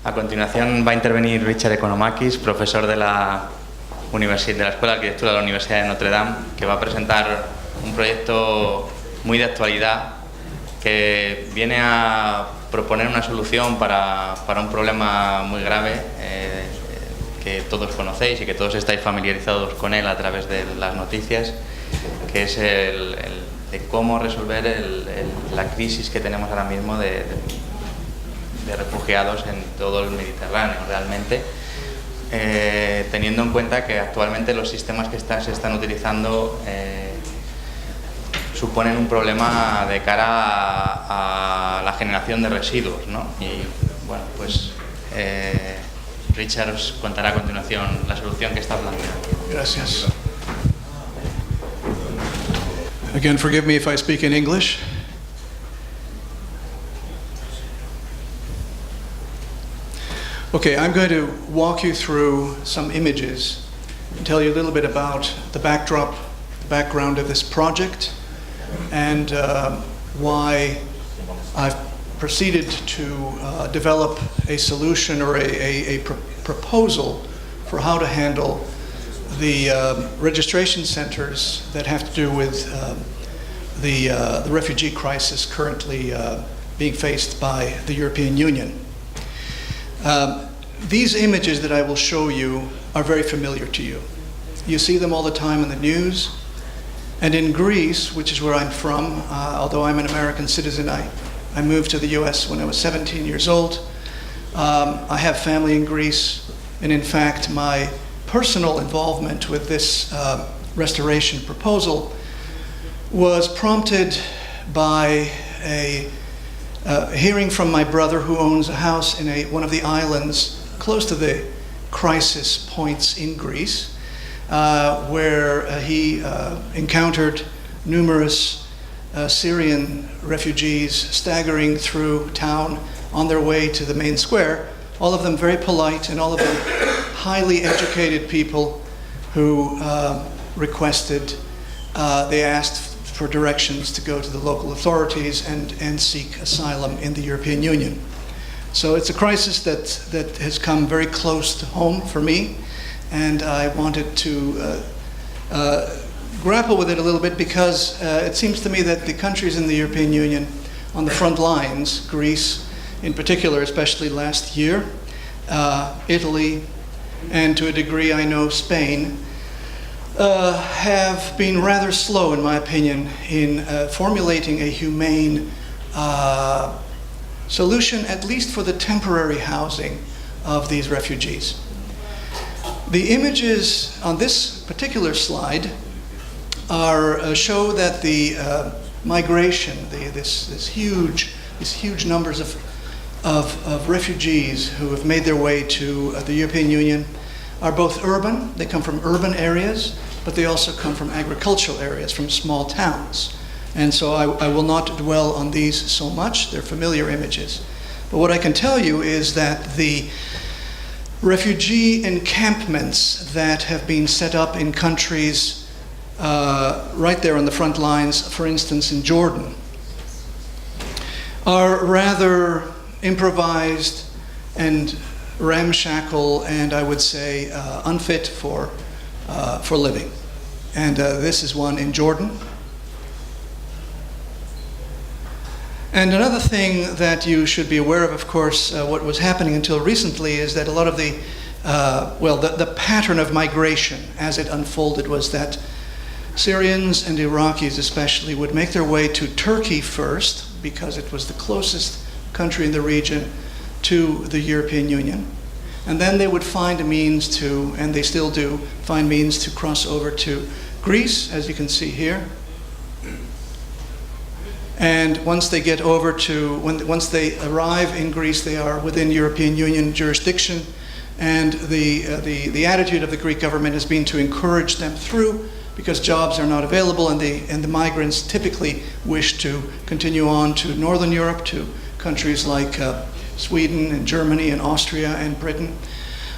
A continuación va a intervenir Richard Economakis, profesor de la Escuela de Arquitectura de la Universidad de Notre, que va a presentar un proyecto muy de actualidad que viene a proponer una solución para un problema muy grave que todos conocéis y que todos estáis familiarizados con él a través de las noticias, que es el de cómo resolver la crisis que tenemos ahora mismo de refugiados en todo el Mediterráneo, realmente, teniendo en cuenta que actualmente los sistemas que se están utilizando suponen un problema de cara a la generación de residuos, ¿no? Y bueno, pues Richard os contará a continuación la solución que está planteando. Gracias. Again, forgive me if I speak in English. Okay, I'm going to walk you through some images and tell you a little bit about the backdrop, the background of this project, and why I've proceeded to develop a solution or a proposal for how to handle the registration centers that have to do with the refugee crisis currently being faced by the European Union. These images that I will show you are very familiar to you. You see them all the time in the news. And in Greece, which is where I'm from, although I'm an American citizen, I moved to the US when I was 17 years old. I have family in Greece, and in fact, my personal involvement with this restoration proposal was prompted by a hearing from my brother, who owns a house in one of the islands close to the crisis points in Greece, where he encountered numerous Syrian refugees staggering through town on their way to the main square, all of them very polite and all of them highly educated people who they asked for directions to go to the local authorities and seek asylum in the European Union. So it's a crisis that has come very close to home for me, and I wanted to grapple with it a little bit because it seems to me that the countries in the European Union on the front lines, Greece in particular, especially last year, Italy, and to a degree I know Spain, have been rather slow, in my opinion, in formulating a humane solution, at least for the temporary housing of these refugees. The images on this particular slide show that the migration, these huge numbers of refugees who have made their way to the European Union are both urban. They come from urban areas, but they also come from agricultural areas, from small towns. And so I will not dwell on these so much. They're familiar images. But what I can tell you is that the refugee encampments that have been set up in countries right there on the front lines, for instance in Jordan, are rather improvised and ramshackle, and I would say unfit for living. And this is one in Jordan. And another thing that you should be aware of course, what was happening until recently is that a lot of the pattern of migration as it unfolded was that Syrians and Iraqis especially would make their way to Turkey first, because it was the closest country in the region to the European Union. And then they would find a means to, and they still do, find means to cross over to Greece, as you can see here. And once they get over to, once they arrive in Greece, they are within European Union jurisdiction. And the attitude of the Greek government has been to encourage them through, because jobs are not available, and the migrants typically wish to continue on to Northern Europe, to countries like Sweden and Germany and Austria and Britain.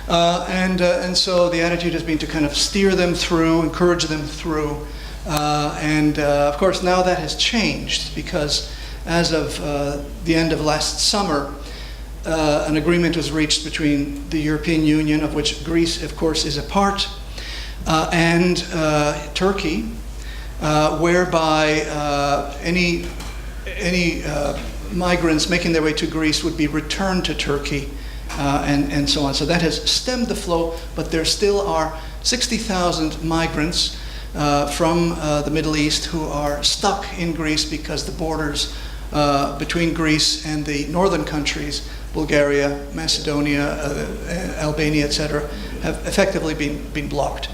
And so the attitude has been to kind of steer them through, encourage them through. Of course now that has changed, because as of the end of last summer, an agreement was reached between the European Union, of which Greece, of course, is a part, and Turkey, whereby any migrants making their way to Greece would be returned to Turkey, and so on. So that has stemmed the flow, but there still are 60,000 migrants from the Middle East who are stuck in Greece because the borders between Greece and the northern countries, Bulgaria, Macedonia, Albania, etc., have effectively been blocked.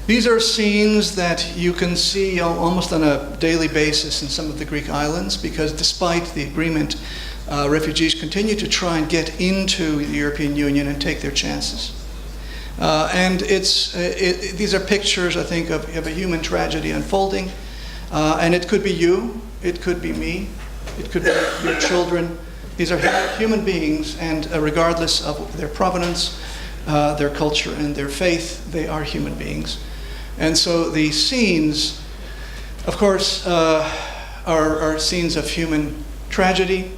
These are scenes that you can see almost on a daily basis in some of the Greek islands, because despite the agreement, refugees continue to try and get into the European Union and take their chances. And these are pictures, I think, of a human tragedy unfolding. And it could be you, it could be me, it could be your children. These are human beings, and regardless of their provenance, their culture, and their faith, they are human beings. And so the scenes, of course, are scenes of human tragedy.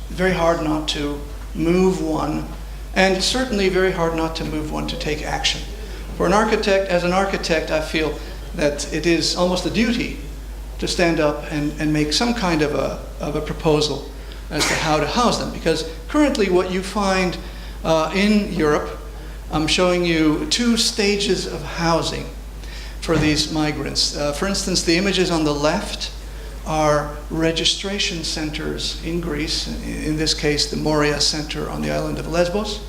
Very hard not to move one, and certainly very hard not to move one to take action. For an architect, as an architect, I feel that it is almost a duty to stand up and make some kind of a proposal as to how to house them. Because currently what you find in Europe, I'm showing you two stages of housing for these migrants. For instance, the images on the left are registration centers in Greece, in this case the Moria Center on the island of Lesbos,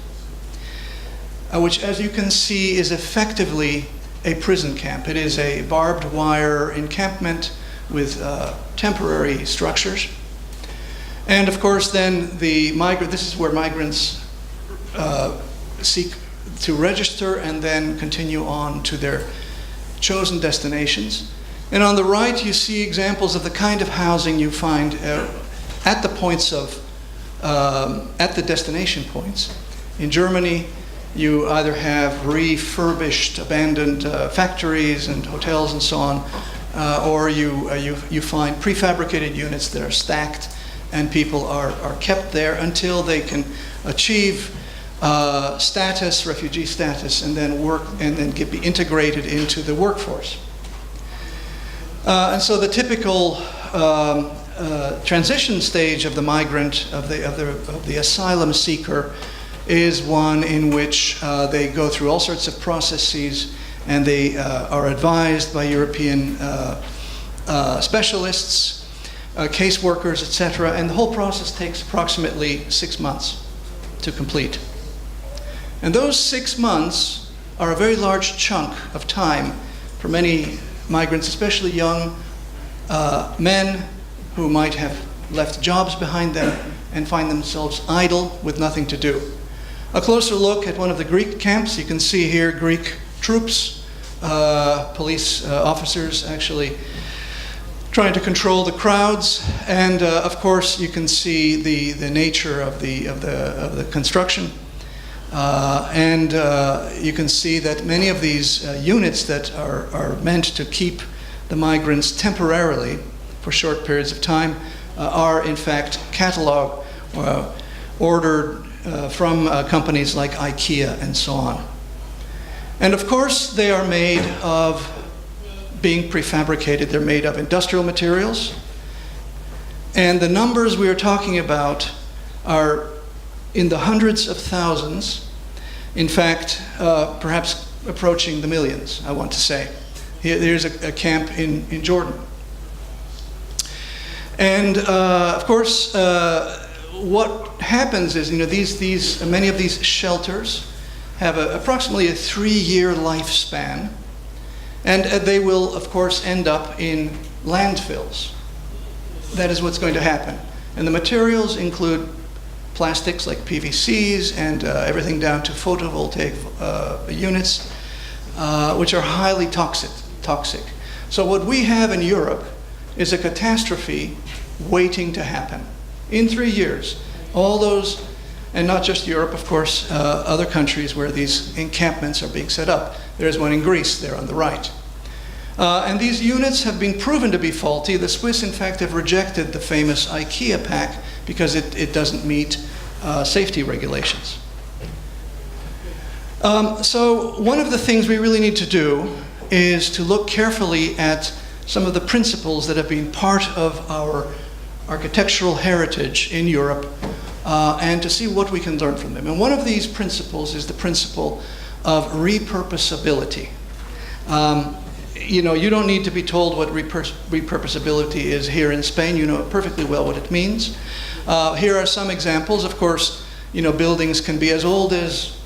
which, as you can see, is effectively a prison camp. It is a barbed wire encampment with temporary structures. And of course then this is where migrants seek to register and then continue on to their chosen destinations. And on the right you see examples of the kind of housing you find at the points of, at the destination points. In Germany, you either have refurbished, abandoned factories and hotels and so on, or you find prefabricated units that are stacked, and people are kept there until they can achieve status, refugee status, and then work and then be integrated into the workforce. And so the typical transition stage of the migrant, of the asylum seeker, is one in which they go through all sorts of processes, and they are advised by European specialists, caseworkers, etc. And the whole process takes approximately 6 months to complete. And those 6 months are a very large chunk of time for many migrants, especially young men who might have left jobs behind them and find themselves idle with nothing to do. A closer look at one of the Greek camps. You can see here Greek troops, police officers actually trying to control the crowds, and of course you can see the nature of the construction, and you can see that many of these units that are meant to keep the migrants temporarily for short periods of time are in fact cataloged, ordered from companies like IKEA and so on. And of course they are made of, being prefabricated, they're made of industrial materials. And the numbers we are talking about are in the hundreds of thousands, in fact, perhaps approaching the millions, I want to say. Here's a camp in Jordan. And of course, what happens is, many of these shelters have approximately a 3-year lifespan, and they will, of course, end up in landfills. That is what's going to happen. And the materials include plastics like PVCs and everything down to photovoltaic units, which are highly toxic. So what we have in Europe is a catastrophe waiting to happen. In 3 years, all those, and not just Europe, of course, other countries where these encampments are being set up. There's one in Greece there on the right. And these units have been proven to be faulty. The Swiss, in fact, have rejected the famous IKEA pack because it doesn't meet safety regulations. So one of the things we really need to do is to look carefully at some of the principles that have been part of our architectural heritage in Europe, and to see what we can learn from them. And one of these principles is the principle of repurposability. You know, you don't need to be told what repurposability is here in Spain. You know perfectly well what it means. Here are some examples. Of course, you know, buildings can be as old as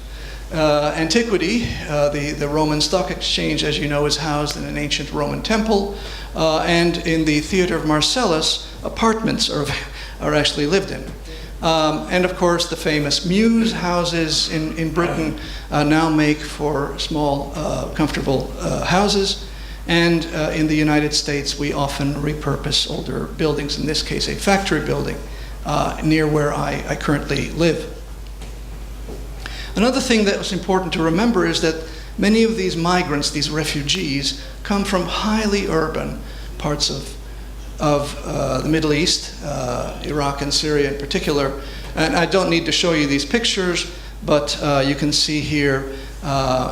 antiquity. The Roman Stock Exchange, as you know, is housed in an ancient Roman temple. And in the Theatre of Marcellus, apartments are actually lived in. And of course, the famous mews houses in Britain now make for small, comfortable houses. And in the United States, we often repurpose older buildings, in this case, a factory building near where I currently live. Another thing that was important to remember is that many of these migrants, these refugees, come from highly urban parts of the Middle East, Iraq and Syria in particular. And I don't need to show you these pictures, but you can see here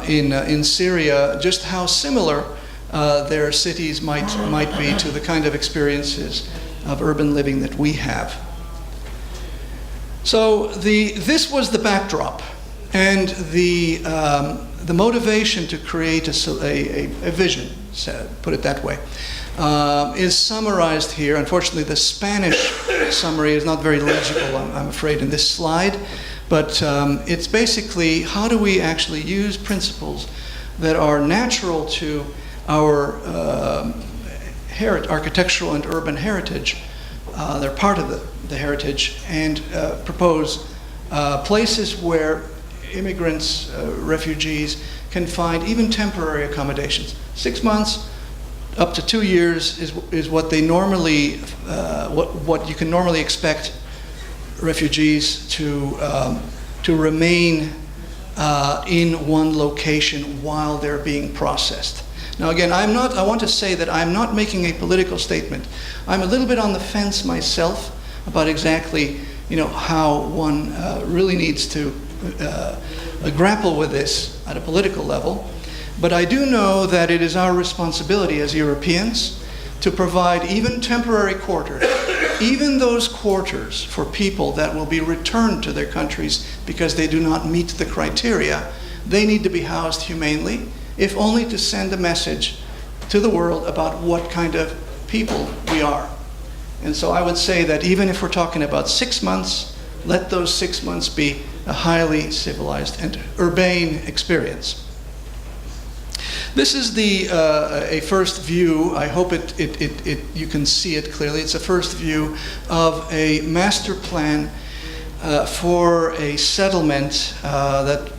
in Syria just how similar their cities might be to the kind of experiences of urban living that we have. So this was the backdrop, and the motivation to create a vision, put it that way, is summarized here. Unfortunately, the Spanish summary is not very legible, I'm afraid, in this slide. But it's basically, how do we actually use principles that are natural to our architectural and urban heritage, they're part of the heritage, and propose places where immigrants, refugees, can find even temporary accommodations. 6 months, up to 2 years is what they normally, what you can normally expect refugees to remain in one location while they're being processed. Now again, I want to say that I'm not making a political statement. I'm a little bit on the fence myself about exactly, you know, how one really needs to grapple with this at a political level. But I do know that it is our responsibility as Europeans to provide even temporary quarters, even those quarters for people that will be returned to their countries because they do not meet the criteria. They need to be housed humanely, if only to send a message to the world about what kind of people we are. And so I would say that even if we're talking about 6 months, let those 6 months be a highly civilized and urbane experience. This is a first view. I hope you can see it clearly. It's a first view of a master plan for a settlement that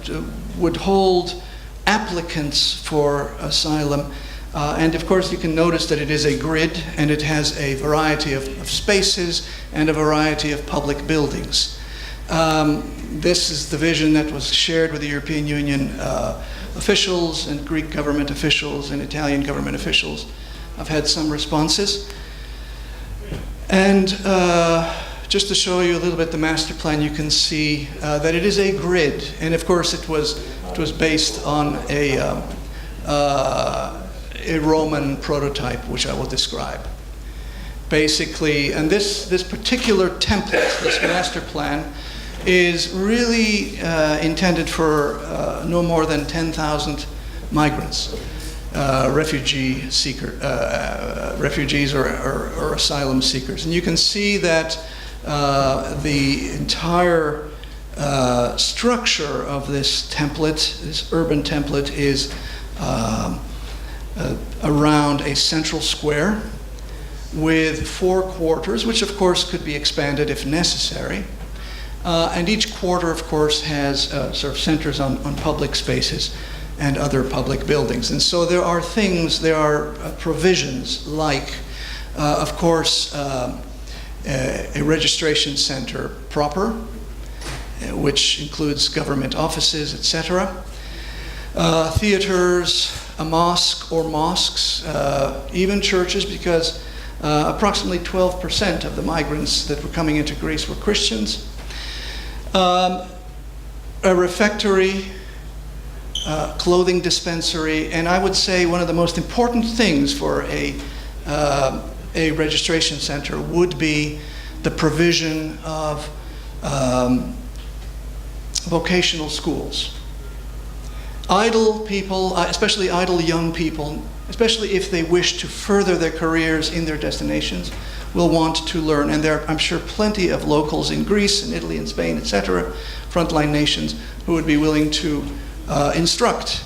would hold applicants for asylum. And of course, you can notice that it is a grid, and it has a variety of spaces and a variety of public buildings. This is the vision that was shared with the European Union officials and Greek government officials and Italian government officials. I've had some responses. And just to show you a little bit the master plan, you can see that it is a grid. And of course, it was based on a Roman prototype, which I will describe. Basically, and this particular template, this master plan, is really intended for no more than 10,000 migrants, refugees or asylum seekers. And you can see that the entire structure of this template, this urban template, is around a central square with 4 quarters, which of course could be expanded if necessary. And each quarter, of course, has sort of centers on public spaces and other public buildings. And so there are provisions like, of course, a registration center proper, which includes government offices, etc. Theaters, a mosque or mosques, even churches, because Approximately 12% of the migrants that were coming into Greece were Christians. A refectory, clothing dispensary, and I would say one of the most important things for a registration center would be the provision of vocational schools. Idle people, especially idle young people, especially if they wish to further their careers in their destinations, will want to learn. And there are, I'm sure, plenty of locals in Greece and Italy and Spain, etc., frontline nations, who would be willing to instruct.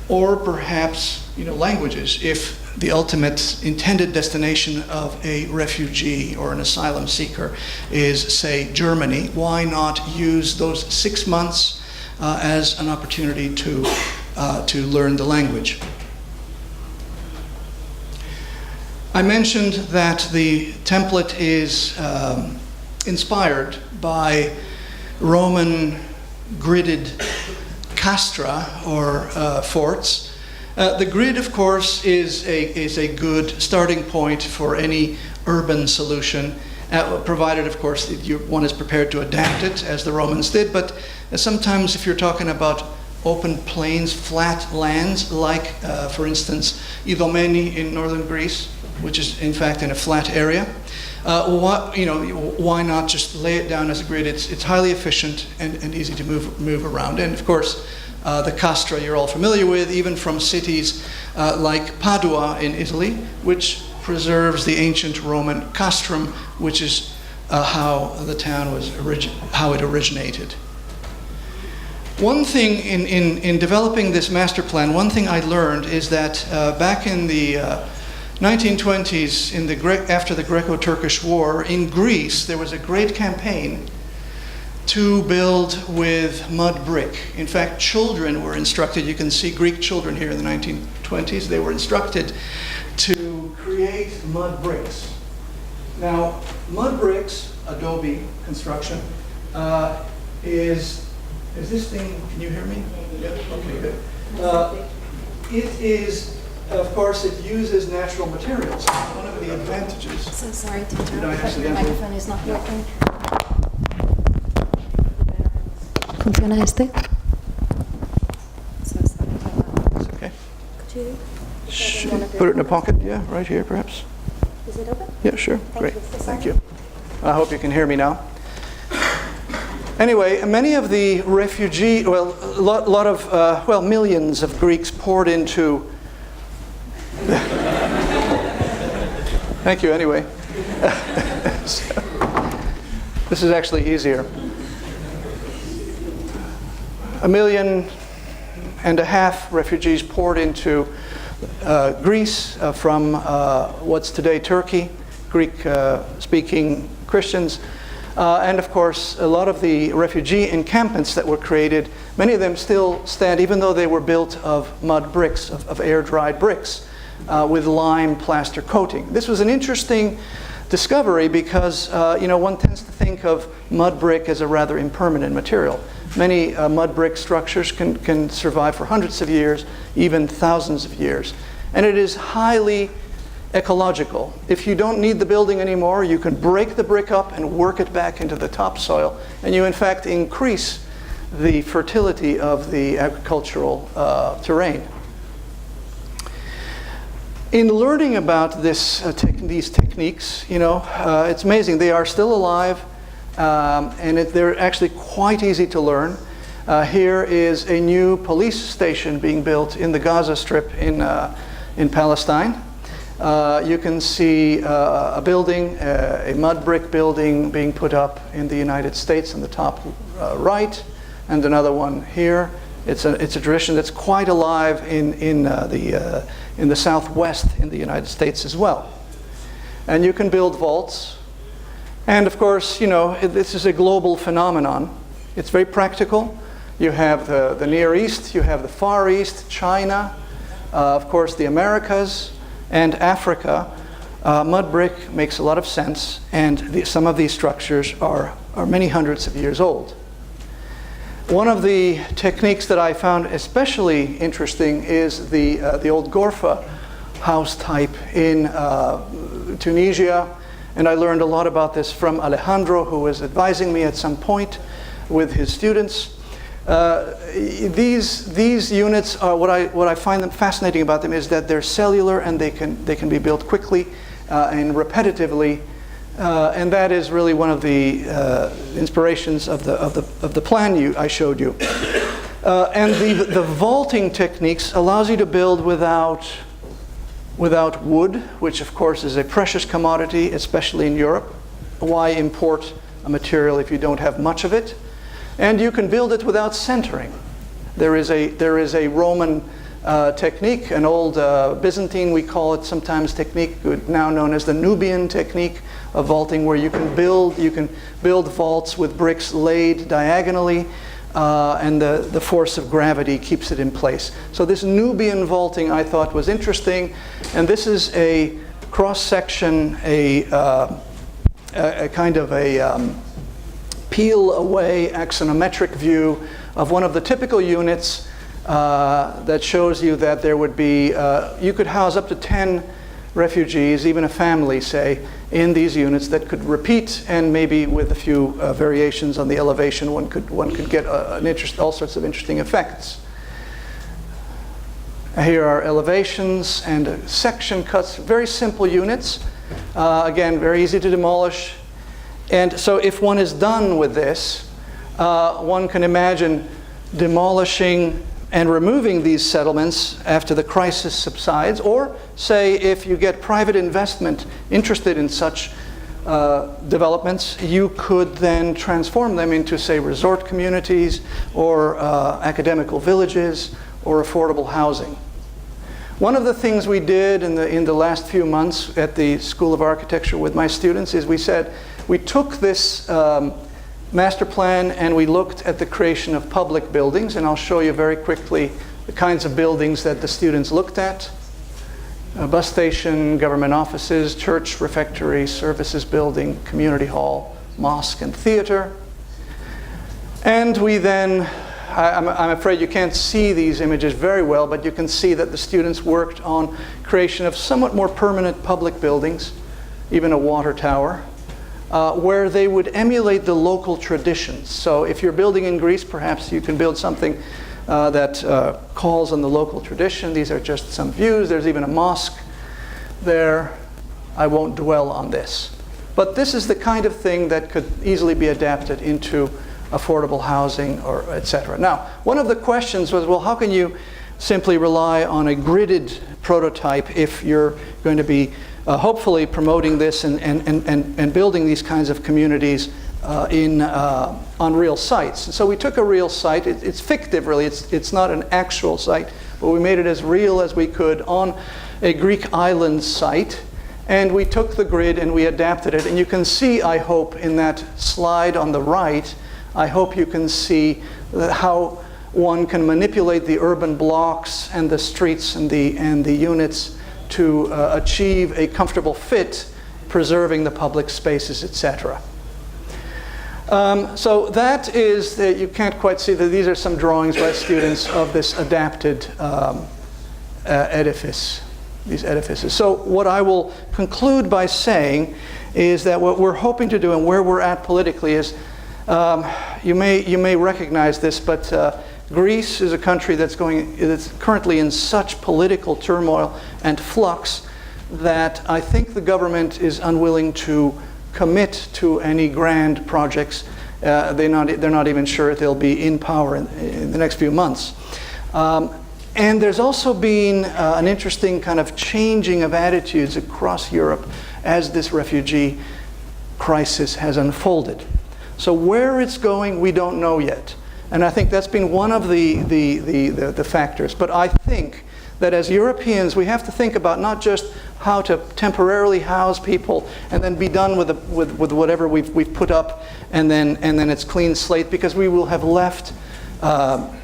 Or perhaps, languages, if the ultimate intended destination of a refugee or an asylum seeker is, say, Germany. Why not use those 6 months as an opportunity to learn the language? I mentioned that the template is inspired by Roman gridded castra, or forts. The grid, of course, is a good starting point for any urban solution, provided, of course, that one is prepared to adapt it, as the Romans did. But sometimes if you're talking about open plains, flat lands, like, for instance, Idomeni in northern Greece, which is, in fact, in a flat area, why not just lay it down as a grid? It's highly efficient and easy to move around. And, of course, the castra you're all familiar with, even from cities like Padua in Italy, which preserves the ancient Roman castrum, which is how the town was how it originated. One thing in developing this master plan, one thing I learned is that back in the 1920s, after the Greco-Turkish War, in Greece, there was a great campaign to build with mud brick. In fact, children were instructed, you can see Greek children here in the 1920s, they were instructed to create mud bricks. Now, mud bricks, Adobe construction, is this thing, can you hear me? Yeah, okay, good. It is, of course, it uses natural materials. One of the advantages. So sorry to interrupt, but the microphone is not working. ¿Funciona este? So sorry. It's okay. Could you Put it in a pocket, yeah, right here, perhaps. Is it open? Yeah, sure. Great. You. Thank you. I hope you can hear me now. Anyway, many of the millions of Greeks poured into. Thank you, anyway. So, this is actually easier. 1.5 million refugees poured into Greece from what's today Turkey, Greek-speaking Christians. And of course, a lot of the refugee encampments that were created, many of them still stand, even though they were built of mud bricks, of air-dried bricks, with lime plaster coating. This was an interesting discovery because, one tends to think of mud brick as a rather impermanent material. Many mud brick structures can survive for hundreds of years, even thousands of years. And it is highly ecological. If you don't need the building anymore, you can break the brick up and work it back into the topsoil, and you in fact increase the fertility of the agricultural terrain. In learning about these techniques, it's amazing. They are still alive, and they're actually quite easy to learn. Here is a new police station being built in the Gaza Strip in Palestine. You can see a building, a mud brick building being put up in the United States in the top right, and another one here. It's a tradition that's quite alive in the Southwest in the United States as well. And you can build vaults. And of course, this is a global phenomenon. It's very practical. You have the Near East, you have the Far East, China, of course the Americas, and Africa. Mud brick makes a lot of sense, and some of these structures are many hundreds of years old. One of the techniques that I found especially interesting is the old Gorfa house type in Tunisia. And I learned a lot about this from Alejandro, who was advising me at some point with his students. These units are what I find them fascinating about them is that they're cellular and they can be built quickly and repetitively, and that is really one of the inspirations of the plan I showed you. And the vaulting techniques allows you to build without wood, which of course is a precious commodity, especially in Europe. Why import a material if you don't have much of it? And you can build it without centering. There is a Roman technique, an old Byzantine, we call it sometimes, technique, now known as the Nubian technique of vaulting, where you can build vaults with bricks laid diagonally, and the force of gravity keeps it in place. So this Nubian vaulting I thought was interesting, and this is a cross-section, a kind of a peel away axonometric view of one of the typical units that shows you that there would be, you could house up to 10 refugees, even a family, say, in these units that could repeat, and maybe with a few variations on the elevation, one could get all sorts of interesting effects. Here are elevations and section cuts, very simple units. Again, very easy to demolish. And so if one is done with this, one can imagine demolishing and removing these settlements after the crisis subsides, or say if you get private investment interested in such developments, you could then transform them into, say, resort communities or academical villages or affordable housing. One of the things we did in the last few months at the School of Architecture with my students is we took this master plan and we looked at the creation of public buildings, and I'll show you very quickly the kinds of buildings that the students looked at. A bus station, government offices, church, refectory, services building, community hall, mosque, and theater. And we then, I'm afraid you can't see these images very well, but you can see that the students worked on creation of somewhat more permanent public buildings, even a water tower, where they would emulate the local traditions. So if you're building in Greece, perhaps you can build something that calls on the local tradition. These are just some views. There's even a mosque there. I won't dwell on this. But this is the kind of thing that could easily be adapted into affordable housing, or etc. Now, one of the questions was, well, how can you simply rely on a gridded prototype if you're going to be hopefully promoting this and building these kinds of communities on real sites? So we took a real site. It's fictive, really. It's not an actual site, but we made it as real as we could on a Greek island site. And we took the grid and we adapted it. And you can see, I hope, in that slide on the right, I hope you can see how one can manipulate the urban blocks and the streets and the units to achieve a comfortable fit, preserving the public spaces, etc. So that is, you can't quite see that these are some drawings by students of this adapted edifice, these edifices. So what I will conclude by saying is that what we're hoping to do and where we're at politically is, you may recognize this, but Greece is a country that's currently in such political turmoil and flux that I think the government is unwilling to commit to any grand projects. They're not even sure they'll be in power in the next few months. And there's also been an interesting kind of changing of attitudes across Europe as this refugee crisis has unfolded. So where it's going, we don't know yet. And I think that's been one of the factors. But I think that as Europeans, we have to think about not just how to temporarily house people and then be done with whatever we've put up, and then it's clean slate, because we will have left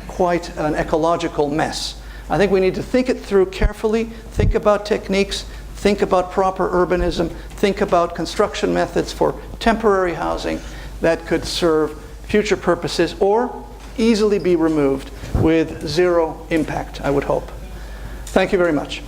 quite an ecological mess. I think we need to think it through carefully, think about techniques, think about proper urbanism, think about construction methods for temporary housing that could serve future purposes or easily be removed with zero impact, I would hope. Thank you very much.